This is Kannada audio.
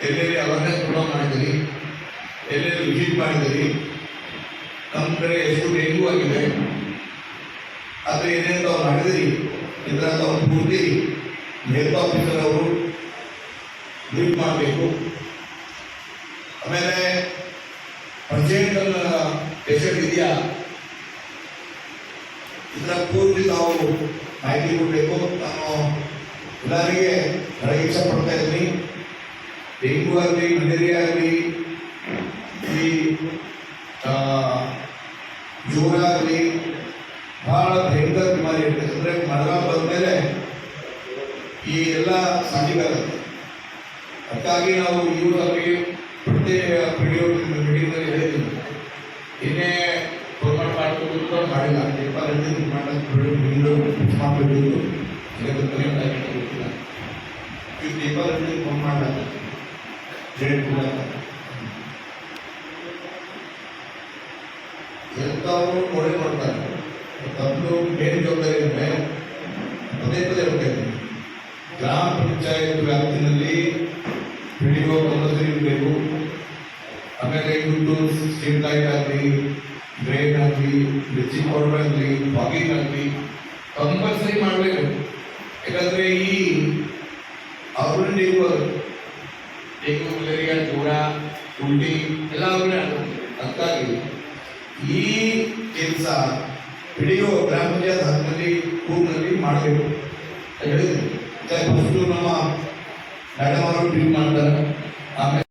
ಎಲ್ಲೆಲ್ಲಿ ಅವೇರ್ನೆಸ್ ಪ್ರೋಗ್ರಾಮ್ ಮಾಡಿದ್ದೀರಿ, ಎಲ್ಲೆಲ್ಲಿ ವಿಸಿಟ್ ಮಾಡಿದ್ದೀರಿ, ನಮ್ಮ ಕಡೆ ಎಷ್ಟು ಡೆಂಗು ಆಗಿದೆ, ಆದರೆ ಏನೇನು ತಾವು ಮಾಡಿದಿರಿ ಇದರ ತಾವು ಪೂರ್ತಿ ಹೆಲ್ತ್ ಆಫೀಸರ್ ಅವರು ಬ್ರೀಫ್ ಮಾಡಬೇಕು. ಆಮೇಲೆ ಪರ್ಸೆಂಟಲ್ ಪೇಷಂಟ್ ಇದೆಯಾ ಇದರ ಪೂರ್ತಿ ತಾವು ಮಾಹಿತಿ ಕೊಡಬೇಕು. ನಾನು ಎಲ್ಲರಿಗೆ ಹೇಳಕ್ಕೆ ಇಷ್ಟಪಡ್ತಾ ಇದ್ದೀನಿ, ಡೆಂಗು ಆಗಲಿ, ಮಲೇರಿಯಾ ಆಗಲಿ, ಈ ಜ್ವರ ಆಗಲಿ ಬಹಳ ಭಯಂಕರ ಬಿಮಾರಿ ಇರ್ತದೆ. ಅಂದರೆ ಮಳೆಗಾಲ ಬಂದಮೇಲೆ ಈ ಎಲ್ಲ ಸಾಧ್ಯವಾಗುತ್ತೆ. ಅದಕ್ಕಾಗಿ ನಾವು ಇವುಗಳಿಗೆ ಮೀಟಿಂಗ್ನಲ್ಲಿ ಹೇಳಿದ್ದೀವಿ, ಏನೇ ಪ್ರೊಮೋಟ್ ಮಾಡ್ಕೊಂಡು ಮಾಡಿಲ್ಲ, ಪೇಪರ್ ಹಿಡಿದು ಮಾಡಬೇಕು. ಗೊತ್ತಿಲ್ಲ, ಈ ಪೇಪರ್ ಹಿಡಿದು ಫೋನ್ ಮಾಡಲ್ಲ, ಡೇಟ್ ಕೂಡ ಎಲ್ಲರೂ ನೋಡೇ ಮಾಡ್ತಾರೆ. ತಪ್ಪು ಮೇನ್ ಜವಾಬ್ದಾರಿ ಅಂದರೆ ಪದೇ ಪದೇ ಹೇಳ್ತಾ ಇದ್ದೀನಿ, ಗ್ರಾಮ ಪಂಚಾಯತ್ ವ್ಯಾಪ್ತಿನಲ್ಲಿ PDO ಕಂಪಲ್ಸರಿ ಇರಬೇಕು. ಆಮೇಲೆ ಇವತ್ತು ಸ್ಟ್ರೀಟ್ ಲೈಟ್ ಆಗಲಿ, ಡ್ರೈನ್ ಆಗಲಿ, ಬ್ಲೀಚಿಂಗ್ ಪೌಡರ್ ಆಗಲಿ, ಫಾಗಿಂಗ್ ಆಗಲಿ ಕಂಪಲ್ಸರಿ ಮಾಡಬೇಕು. ಯಾಕಂದರೆ ಈ ಅವ್ರನ್ನ ಡೆಂಗು, ಮಲೇರಿಯಾ, ಜ್ವರ, ಉಲ್ಟಿ ಎಲ್ಲ ಅವ್ರನ್ನೇ ಆಗುತ್ತೆ. ಅದಕ್ಕಾಗಿ ಈ ಕೆಲಸ PDO ಗ್ರಾಮ ಪಂಚಾಯತ್ ಹಂತದಲ್ಲಿ ಊರಿನಲ್ಲಿ ಮಾಡಬೇಕು ಹೇಳಿದ್ರು. ಫಸ್ಟು ನಮ್ಮ ಮೇಡಮ್ ಅವರು ಟ್ರೀಟ್ ಮಾಡ್ತಾರೆ, ಆಮೇಲೆ